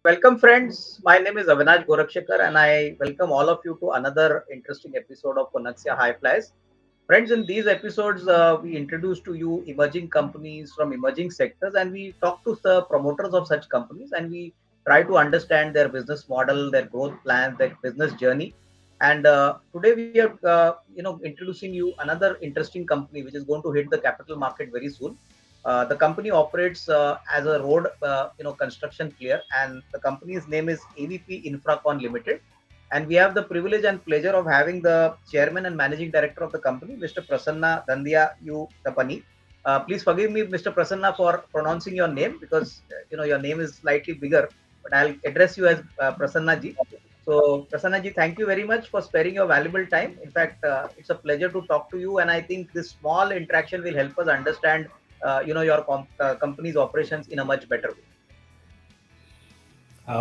Welcome, friends. My name is Avinash Gorakshekar, and I welcome all of you to another interesting episode of Konexio HighFlyers. Friends, in these episodes, we introduce to you emerging companies from emerging sectors, and we talk to the promoters of such companies, and we try to understand their business model, their growth plans, their business journey. And today we are, introducing you another interesting company which is going to hit the capital market very soon. The company operates as a road, construction clear, and the company's name is AVP Infracon Limited. And we have the privilege and pleasure of having the chairman and managing director of the company, Mr. Prasanna Dhandayuthapani. Please forgive me, Mr. Prasanna, for pronouncing your name because your name is slightly bigger, but I'll address you as Prasanna ji. So, Prasanna ji, thank you very much for sparing your valuable time. In fact, it's a pleasure to talk to you, and I think this small interaction will help us understand your company's operations in a much better way.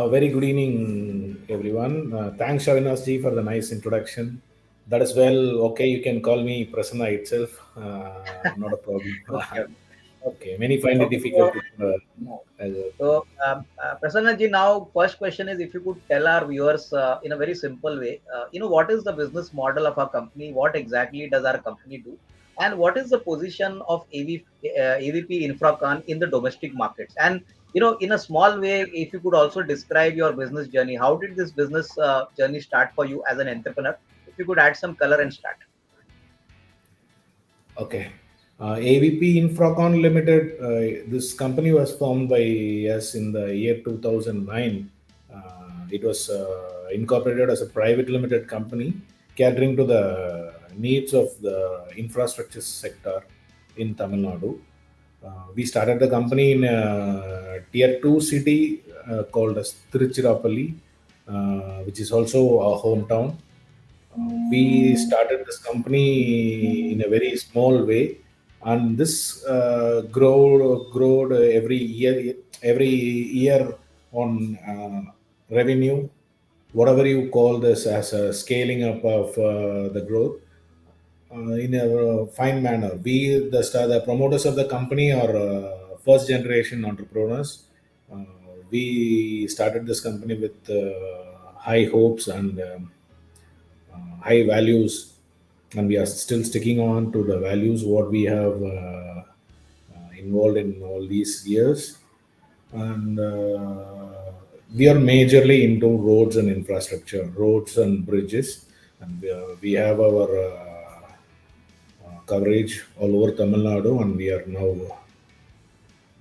Very good evening, everyone. Thanks, Avinash ji, for the nice introduction. That is well. Okay, you can call me Prasanna itself. Not a problem. Okay. Okay, many find it Okay. difficult to. Prasanna ji, now first question is if you could tell our viewers in a very simple way, what is the business model of our company? What exactly does our company do? And what is the position of AVP Infracon in the domestic markets? And, in a small way, if you could also describe your business journey, how did this business journey start for you as an entrepreneur? If you could add some color and start. Okay. AVP Infracon Limited, this company was formed by us in the year 2009. It was incorporated as a private limited company catering to the needs of the infrastructure sector in Tamil Nadu. We started the company in a tier 2 city called as Tiruchirappalli, which is also our hometown. We started this company in a very small way, and this growed every year on revenue, whatever you call this as a scaling up of the growth in a fine manner. The promoters of the company are first generation entrepreneurs. Uh, we started this company with high hopes and high values, and we are still sticking on to the values what we have involved in all these years. And we are majorly into roads and infrastructure, roads and bridges, and we have our coverage all over Tamil Nadu, and we are now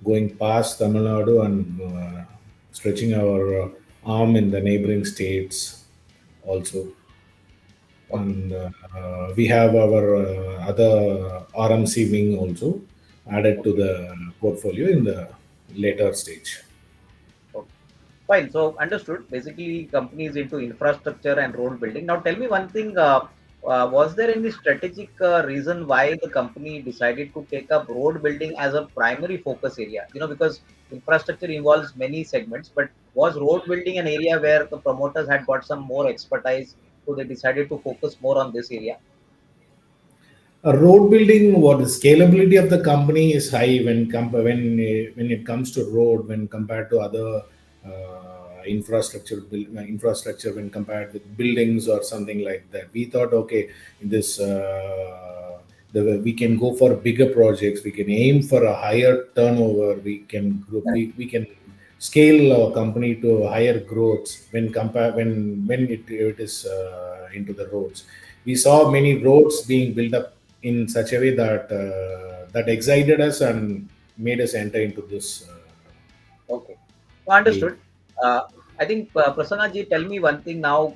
going past Tamil Nadu and stretching our arm in the neighboring states also. And we have our other RMC wing also added to the portfolio in the later stage. Okay. Fine. So understood. Basically, companies into infrastructure and road building. Now, tell me one thing. Was there any strategic reason why the company decided to take up road building as a primary focus area? Because infrastructure involves many segments, but was road building an area where the promoters had got some more expertise, so they decided to focus more on this area? Road building, what the scalability of the company is high when it comes to road when compared to other infrastructure when compared with buildings or something like that. We thought, okay, this we can go for bigger projects. We can aim for a higher turnover. We can scale our company to higher growth when it is into the roads. We saw many roads being built up in such a way that excited us and made us enter into this Okay. area. Understood. Uh, I think Prasanna ji, tell me one thing now.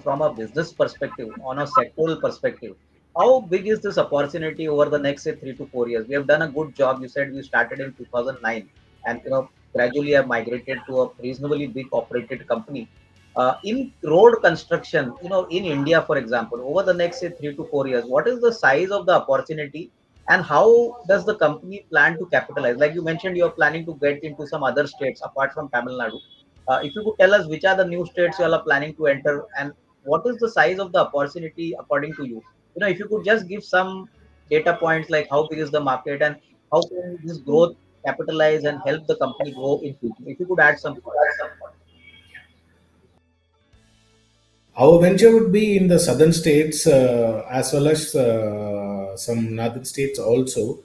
From a business perspective, on a sectoral perspective, how big is this opportunity over the next say 3 to 4 years? We have done a good job. You said you started in 2009, and gradually have migrated to a reasonably big operated company. In road construction, in India, for example, over the next say 3 to 4 years, what is the size of the opportunity, and how does the company plan to capitalize? Like you mentioned, you're planning to get into some other states apart from Tamil Nadu. If you could tell us which are the new states you all are planning to enter, and what is the size of the opportunity according to you? If you could just give some data points like how big is the market and how can this growth capitalize and help the company grow in future. If you could add some points. Our venture would be in the southern states as well as some northern states also.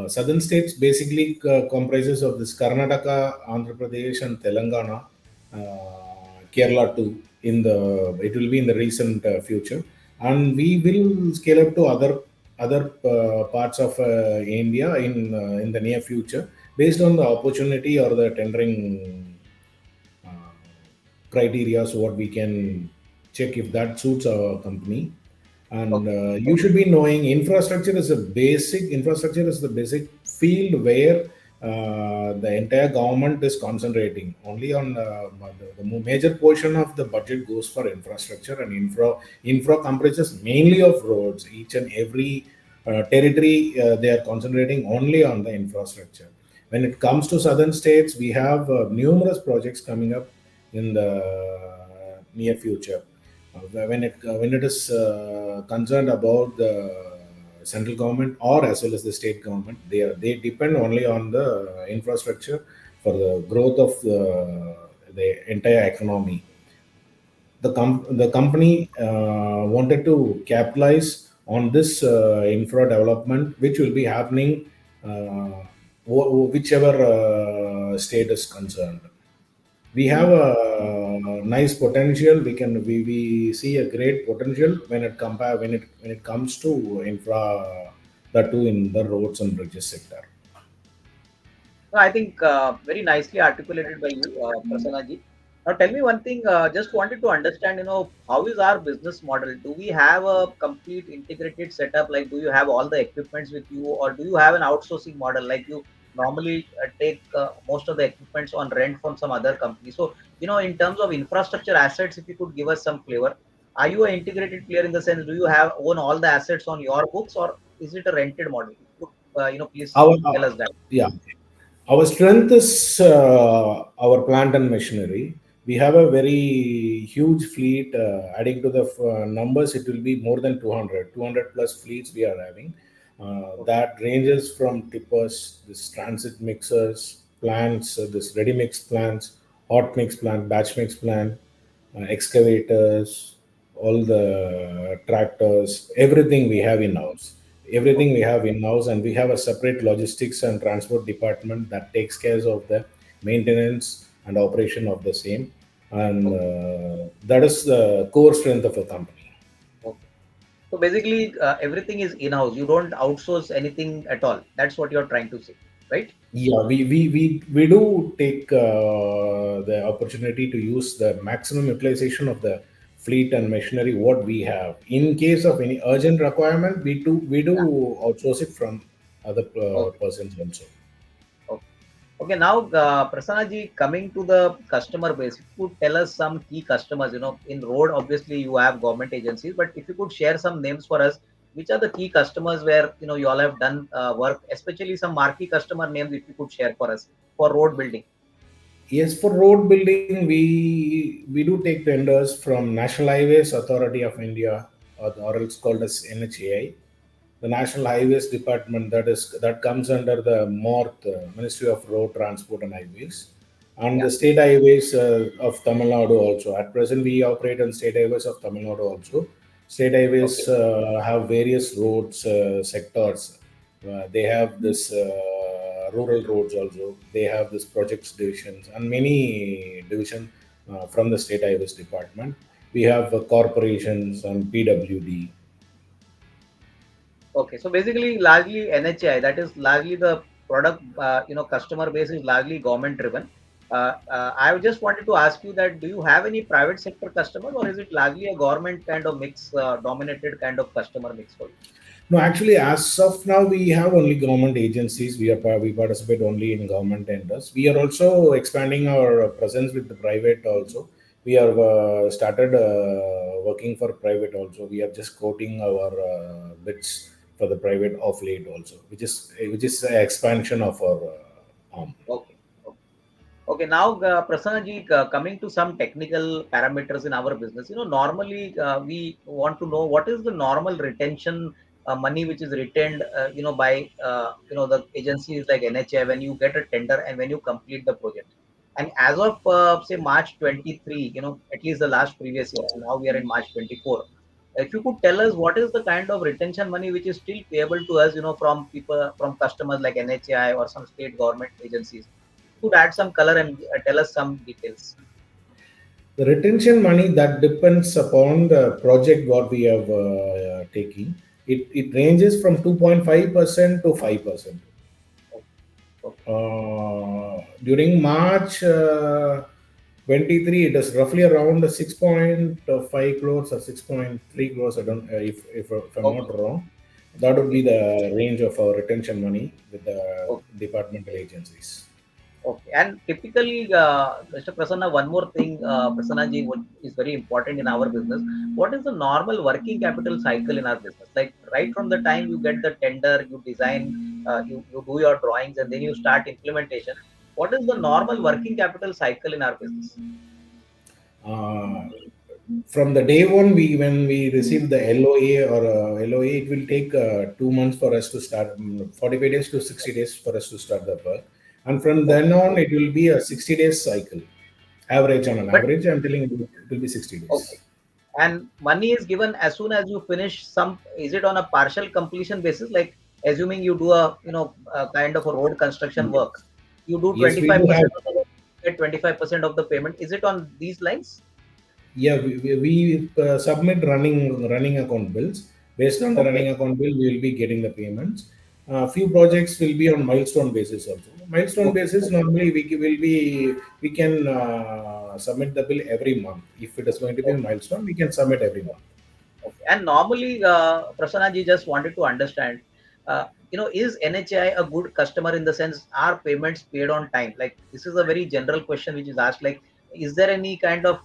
Southern states basically comprises of this Karnataka, Andhra Pradesh, and Telangana, Kerala too. It will be in the recent future, and we will scale up to other parts of India in the near future based on the opportunity or the tendering uh, criteria, so what we can check if that suits our company. And Okay. you should be knowing infrastructure is the basic field where the entire government is concentrating only on the major portion of the budget goes for infrastructure, and infra comprises mainly of roads. Each and every territory they are concentrating only on the infrastructure. When it comes to southern states, we have numerous projects coming up in the near future. When it is concerned about the central government or as well as the state government, they depend only on the infrastructure for the growth of the entire economy. The company wanted to capitalize on this infra development, which will be happening whichever state is concerned. We have Hmm. a nice potential. We see a great potential when it comes to infra, that too in the roads and bridges sector. No, I think very nicely articulated by you, Prasanna ji. Now, tell me one thing. Just wanted to understand, how is our business model? Do we have a complete integrated setup? Like, do you have all the equipments with you, or do you have an outsourcing model? Like you normally take most of the equipments on rent from some other company. So, in terms of infrastructure assets, if you could give us some flavor, are you an integrated player in the sense? Do you have own all the assets on your books, or is it a rented model? If you could, please Our tell us that. Yeah, our strength is our plant and machinery. We have a very huge fleet. Adding to the numbers, it will be more than 200 plus fleets we are having. Okay. That ranges from tippers, this transit mixers, plants, this ready mix plants, hot mix plant, batch mix plant, excavators, all the tractors, everything we have in house. Everything we Okay. have in house, and we have a separate logistics and transport department that takes care of the maintenance and operation of the same. And Okay. that is the core strength of a company. Okay. So basically, everything is in-house. You don't outsource anything at all. That's what you're trying to say, right? Yeah, we do take the opportunity to use the maximum utilization of the fleet and machinery what we have. In case of Okay. any urgent requirement, we do Yeah. outsource it from other Okay. persons also. Okay. Okay. Now, Prasanna ji, coming to the customer base, if you could tell us some key customers. In road, obviously you have government agencies, but if you could share some names for us, which are the key customers where you all have done work, especially some marquee customer names, if you could share for us for road building. Yes, for road building, we do take tenders from National Highways Authority of India, or else called as NHAI. The National Highways Department, that comes under the MORTH, Ministry of Road Transport and Highways, and Yeah. the state highways of Tamil Nadu also. At present, we operate on state highways of Tamil Nadu also. State highways Okay. have various roads sectors. They have Hmm. this rural roads also. They have this projects divisions and many division from the state highways department. We have corporations and PWD. Okay, so basically, largely NHI, that is largely the product, customer base is largely government driven. I just wanted to ask you that do you have any private sector customers, or is it largely a government kind of mix, dominated kind of customer mix for you? No, actually, as of now, we have only government agencies. We participate only in government tenders. We are also expanding our presence with the private also. We have started working for private also. We are just quoting our bids for the private of late also, which is an expansion of our arm. Okay. Okay. Okay, now Prasanna ji, coming to some technical parameters in our business, normally we want to know what is the normal retention money which is retained, by the agencies like NHA when you get a tender and when you complete the project. And as of say March 23, at least the last previous year, and now we are in March 24. If you could tell us what is the kind of retention money which is still payable to us, from people, from customers like NHI or some state government agencies, could add some color and tell us some details. The retention money that depends upon the project what we have taking. It ranges from 2.5% to 5%. Okay. During March 23, it is roughly around 6.5 crores or 6.3 crores. I don't, if I'm Okay. not wrong, that would be Okay. the range of our retention money with the Okay. departmental agencies. Okay. And typically, Mr. Prasanna, one more thing, Prasanna ji, what is very important in our business. What is the normal working capital cycle in our business? Like right from the time you get the tender, you design, you do your drawings, and then you start implementation. What is the normal working capital cycle in our business? Uh, from the day one, when we receive the LOA or LOA, it will take 2 months for us to start, 45 days to 60 days for us to start the work. And from Okay. then on, it will be a 60 days cycle. Average on an But average, I'm telling you, it will be 60 okay. days. And money is given as soon as you finish some. Is it on a partial completion basis? Like assuming you do a kind of a road construction work, Yes, you do yes, we do 25% have. of the work, get 25% of the payment. Is it on these lines? Yeah, we submit running account bills. Based on the Okay. running account bill, we will be getting the payments. Few projects will be on milestone basis also. Milestone Okay. basis, normally we can submit the bill every month. If it is going to be a Okay. milestone, we can submit every month. Okay. And normally, Prasanna ji, just wanted to understand, is NHI a good customer in the sense are payments paid on time? Like this is a very general question which is asked. Like, is there any kind of,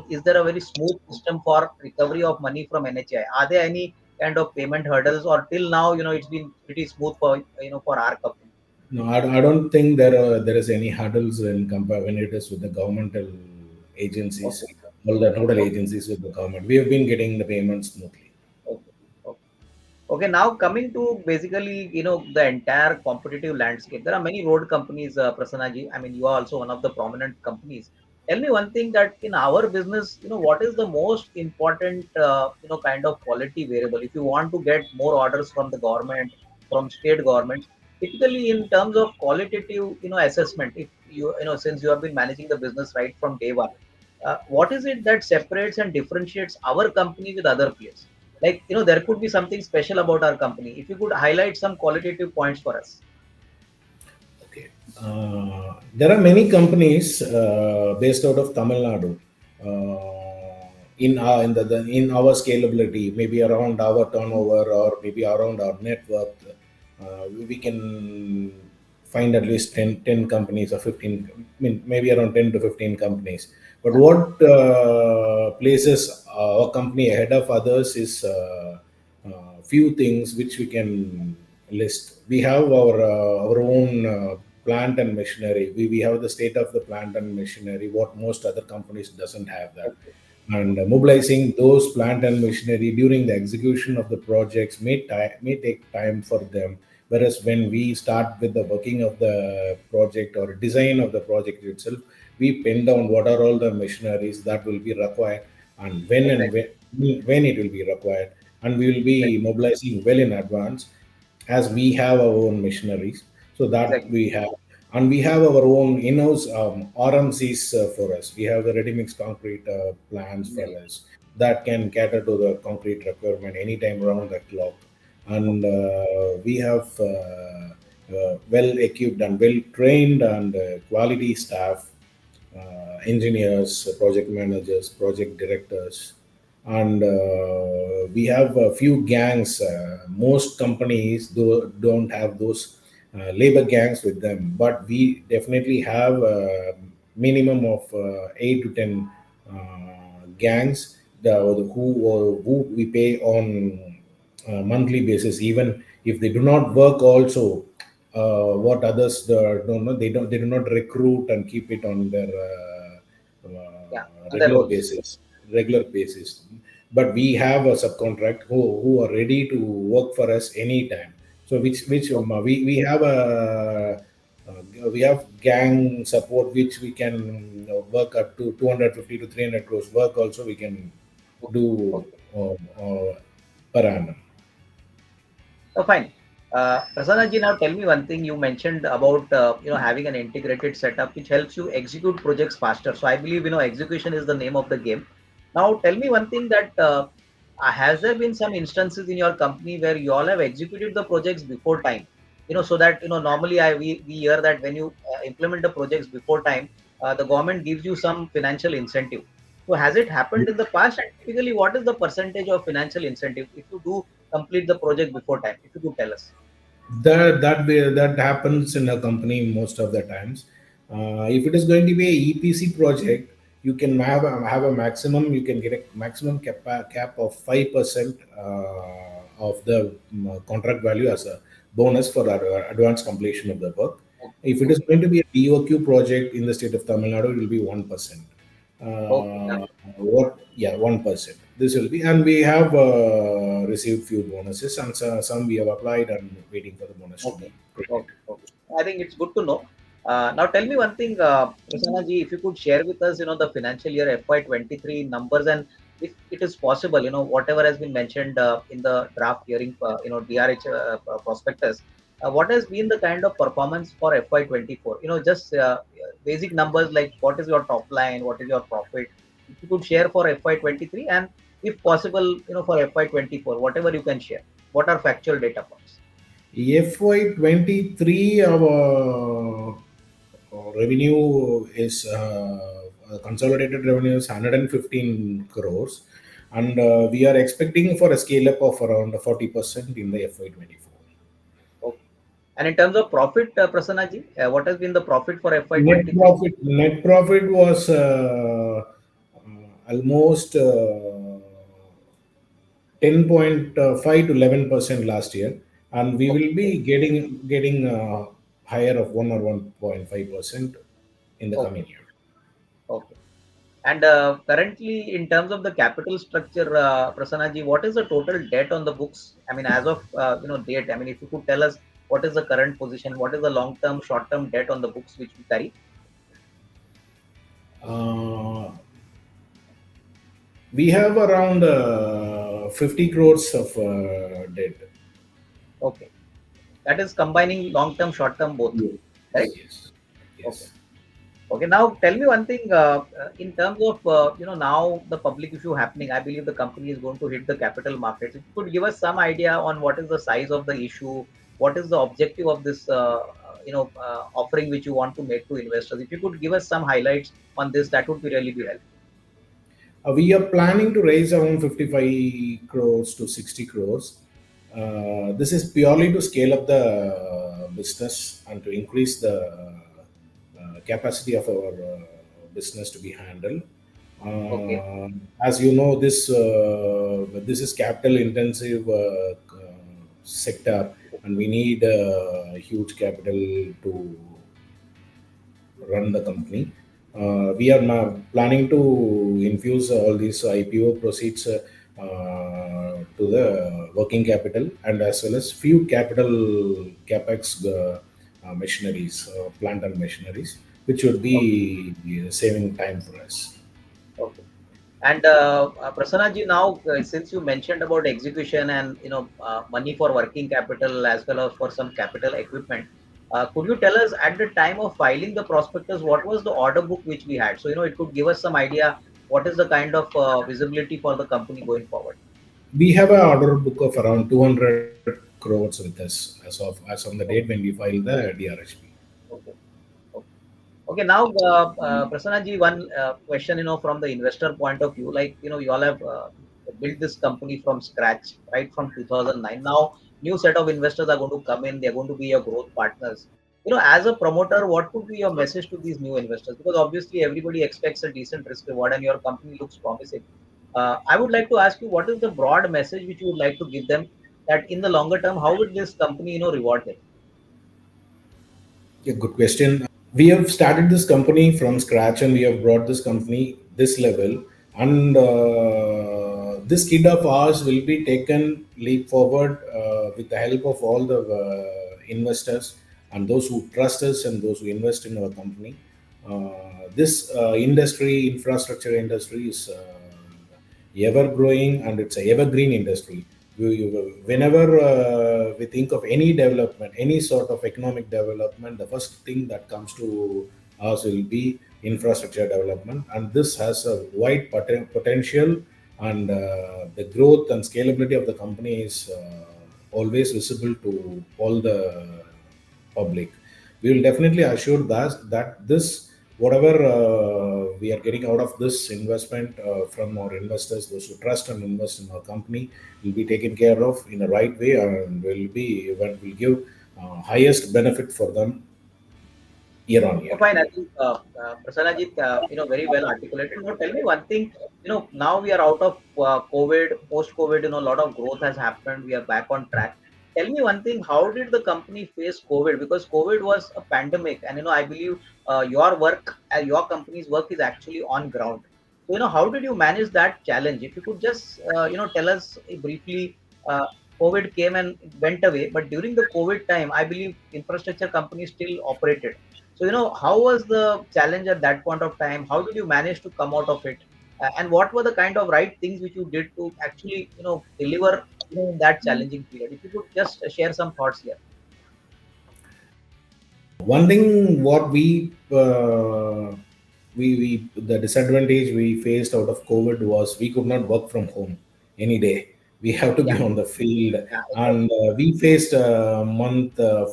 is there a very smooth system for recovery of money from NHI? Are there any kind of payment hurdles, or till now, it's been pretty smooth for for our company? No, I don't think there is any hurdles when it is with the governmental agencies, Okay. all the nodal Okay. agencies with the government. We have been getting the payments smoothly. Okay. Okay. Okay, now coming to basically, the entire competitive landscape. There are many road companies, Prasanna ji. I mean, you are also one of the prominent companies. Tell me one thing that in our business, what is the most important, kind of quality variable? If you want to get more orders from the government, from state governments, typically in terms of qualitative, assessment, if since you have been managing the business right from day one, what is it that separates and differentiates our company with other players? Like, there could be something special about our company. If you could highlight some qualitative points for us. Okay. There are many companies based out of Tamil Nadu. In our scalability, maybe around our turnover or maybe around our network, we can find at least 10 companies or 15, I mean, maybe around 10 to 15 companies. But Yeah. what places our company ahead of others is few things which we can list. We have our own plant and machinery. We have the state of the plant and machinery, what most other companies doesn't have that. Okay. And mobilizing those plant and machinery during the execution of the projects may take time for them. Whereas when we start with the working of the project or design of the project itself, we pin down what are all the machineries that will be required and Exactly. when it will be required, and we will be Exactly. mobilizing well in advance as we have our own machineries. So that Exactly. we have, and we have our own in-house RMCs for us. We have the ready-mix concrete plants for Exactly. us that can cater to the concrete requirement anytime around the clock. And Okay. we have well equipped and well trained and quality staff, engineers, project managers, project directors, and we have a few gangs. Most companies don't have those labor gangs with them, but we definitely have a minimum of 8 to 10 gangs who we pay on monthly basis, even if they do not work also. What others don't know, they do not recruit and keep it on their Yeah. On the regular roads. basis. But we have a subcontract who are ready to work for us anytime. So which Okay. we have a We have gang support, which we can work up to 250 to 300 crores work also we can do Okay. per annum. Oh, fine. Prasanna ji, now tell me one thing. You mentioned about having an integrated setup which helps you execute projects faster. So I believe execution is the name of the game. Now tell me one thing that has there been some instances in your company where you all have executed the projects before time? So that normally we hear that when you implement the projects before time, the government gives you some financial incentive. So has it happened in the past? And typically, what is the percentage of financial incentive if you do complete the project before time? If you could tell us. That happens in a company most of the times. If it is going to be a EPC project, you can have a maximum. You can get a maximum cap of 5% of the contract value as a bonus for advanced completion of the work. Okay, If it is okay, going to be a BOQ project in the state of Tamil Nadu, it will be 1%. okay, What? Yeah, 1%. This will be, and we have received few bonuses, and some we have applied and waiting for the bonus to okay, be credited. okay, okay. I think it's good to know. Now tell me one thing, Prasanna ji, if you could share with us, the financial year FY23 numbers, and if it is possible, whatever has been mentioned in the draft hearing, DRH prospectus, what has been the kind of performance for FY24? Just basic numbers like what is your top line, what is your profit, if you could share for FY23, and if possible, for FY24, whatever you can share. What are factual data points? FY23, our revenue is consolidated revenue is 115 crores, and we are expecting for a scale up of around 40% in the FY24. Okay. And in terms of profit, Prasanna ji, what has been the profit for Net FY23? profit, net profit was almost 10.5 to 11% last year, and we will Okay. be getting higher of 1 or 1.5% in the Okay. coming year. Okay. And currently, in terms of the capital structure, Prasanna ji, what is the total debt on the books? I mean, as of date. I mean, if you could tell us what is the current position, what is the long-term, short-term debt on the books which we carry? Uh, we have around 50 crores of debt. Okay, that is combining long-term, short-term both, Yes, right? yes, Okay. yes. Okay, now tell me one thing. In terms of now the public issue happening, I believe the company is going to hit the capital markets. If you could give us some idea on what is the size of the issue, what is the objective of this offering which you want to make to investors. If you could give us some highlights on this, that would be really be helpful. We are planning to raise around 55 crores to 60 crores. This is purely to scale up the business and to increase the capacity of our business to be handled. Okay, As you know, this is capital intensive sector, and we need huge capital to run the company. We are now planning to infuse all these IPO proceeds to the working capital, and as well as few capital capex machineries, plant and machineries, which would okay, be saving time for us. okay. And Prasanna ji, now since you mentioned about execution and money for working capital as well as for some capital equipment, could you tell us at the time of filing the prospectus what was the order book which we had? So it could give us some idea what is the kind of visibility for the company going forward. We have an order book of around 200 crores with us as on the date when we filed the DRHP. Okay. Okay. Okay, now, Prasanna ji, one question, from the investor point of view, like, you all have built this company from scratch, right, from 2009. Now, new set of investors are going to come in, they're going to be your growth partners. As a promoter, what would be your message to these new investors? Because obviously, everybody expects a decent risk reward, and your company looks promising. I would like to ask you, what is the broad message which you would like to give them that in the longer term, how would this company, reward them? Yeah, good question. We have started this company from scratch, and we have brought this company this level, and this kid of ours will be taken leap forward with the help of all the investors, and those who trust us and those who invest in our company. This industry, infrastructure industry, is ever growing, and it's a evergreen industry. Whenever we think of any development, any sort of economic development, the first thing that comes to us will be infrastructure development, and this has a wide potential, and the growth and scalability of the company is always visible to all the public. We will definitely assure that this whatever we are getting out of this investment from our investors, those who trust and invest in our company, will be taken care of in the right way, and will give highest benefit for them year on Oh, year. fine. I think Prasanna very well articulated. Now, tell me one thing. Now we are out of COVID, post-COVID. A lot of growth has happened. We are back on track. Tell me one thing. How did the company face COVID? Because COVID was a pandemic, and I believe your work, your company's work is actually on ground. So, how did you manage that challenge? If you could just, tell us briefly. COVID came and it went away, but during the COVID time, I believe infrastructure companies still operated. So, how was the challenge at that point of time? How did you manage to come out of it? And what were the kind of right things which you did to actually, deliver, in that challenging period? If you could just share some thoughts here. One thing what we the disadvantage we faced out of COVID was we could not work from home any day. We have to Yeah, be on the field, yeah, and we faced a month of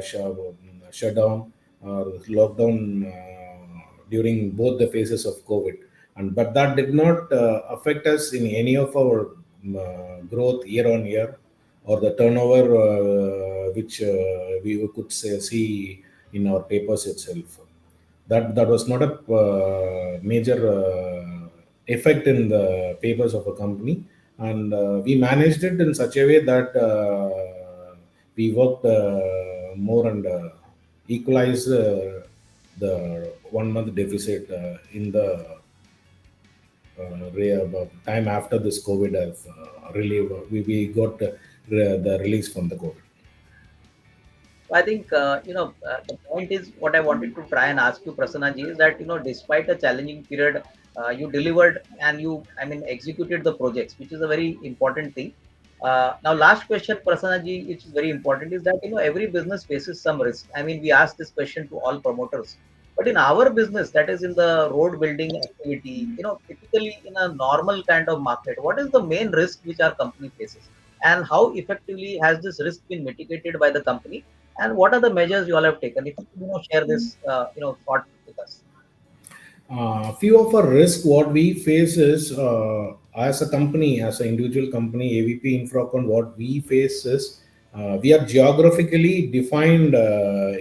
shutdown or lockdown during both the phases of COVID, and but that did not affect us in any of our growth year on year, or the turnover which we could see in our papers itself. That was not a major effect in the papers of a company, and we managed it in such a way that we worked more and equalized the 1 month deficit in the time after this COVID has relieved. We got the release from the COVID. I think the point is what I wanted to try and ask you, Prasanna ji, is that despite a challenging period, you delivered and executed the projects, which is a very important thing. Now, last question, Prasanna ji, which is very important, is that every business faces some risk. We ask this question to all promoters, but in our business, that is in the road building activity, typically in a normal kind of market, what is the main risk which our company faces, and how effectively has this risk been mitigated by the company? And what are the measures you all have taken? If you could, share this, thought with us. Few of our risk what we face is as a company, as an individual company, AVP Infracon, what we face is we are geographically defined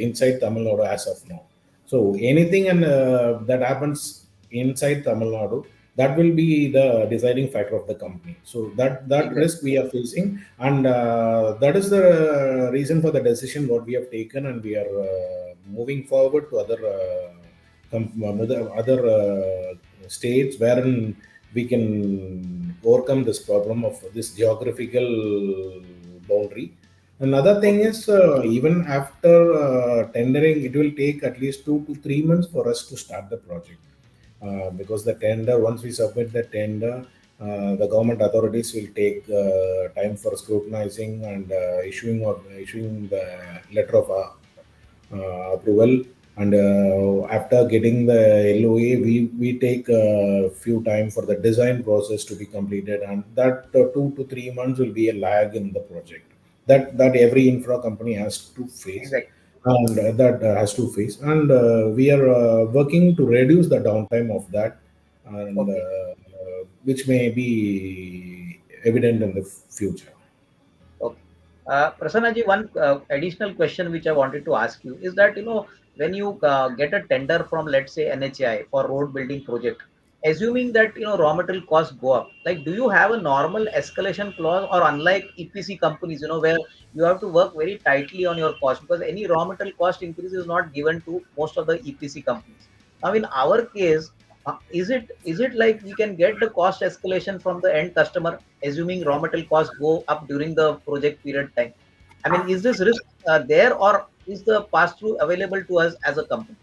inside Tamil Nadu as of now. So anything and that happens inside Tamil Nadu, that will be the deciding factor of the company. So that Exactly. risk we are facing, and that is the reason for the decision what we have taken, and we are moving forward to other. Other states wherein we can overcome this problem of this geographical boundary. Another thing Okay. is even after tendering, it will take at least 2 to 3 months for us to start the project, because the tender, once we submit the tender, the government authorities will take time for scrutinizing and issuing the letter of approval, and after getting the LOA, we take a few time for the design process to be completed, and that 2 to 3 months will be a lag in the project that every infra company has to face, Exactly. and that has to face, and we are working to reduce the downtime of that, and Okay. which may be evident in the future. Okay. Prasanna ji, one additional question which I wanted to ask you is that, when you get a tender from, let's say, NHAI for road building project, assuming that, raw material costs go up, like, do you have a normal escalation clause, or unlike EPC companies, where you have to work very tightly on your cost, because any raw material cost increase is not given to most of the EPC companies. Now, in our case, is it like we can get the cost escalation from the end customer, assuming raw material costs go up during the project period time? Is this risk there, or is the pass through available to us as a company?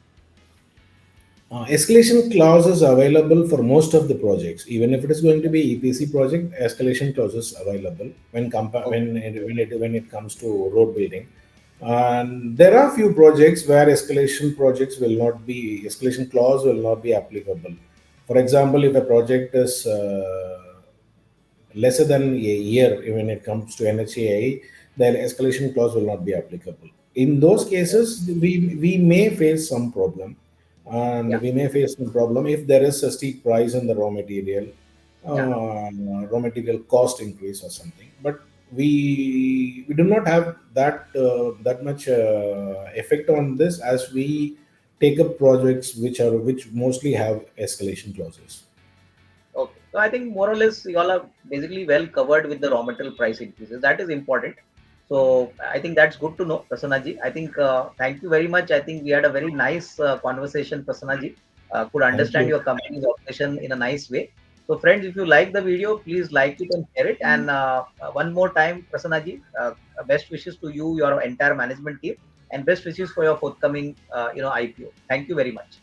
Escalation clause is available for most of the projects. Even if it is going to be EPC project, escalation clause is available Okay. when it comes to road building. And there are few projects where escalation clause will not be applicable. For example, if a project is lesser than a year when it comes to NHAI, then escalation clause will not be applicable. In those Okay. cases, we may face some problem, and Yeah. we may face some problem if there is a steep rise in the Yeah. raw material cost increase or something. But we do not have that much effect on this, as we take up projects which mostly have escalation clauses. Okay. So I think more or less you all are basically well covered with the raw material price increases. That is important. So I think that's good to know, Prasanna ji. I think thank you very much. I think we had a very nice conversation, Prasanna ji. Could Thank understand you. your company's operation in a nice way. So friends, if you like the video, please like it and share it. And one more time, Prasanna ji, best wishes to you, your entire management team, and best wishes for your forthcoming, IPO. Thank you very much.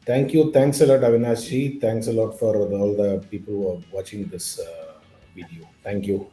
Thank you. Thanks a lot, Avinash ji. Thanks a lot for all the people who are watching this video. Thank you.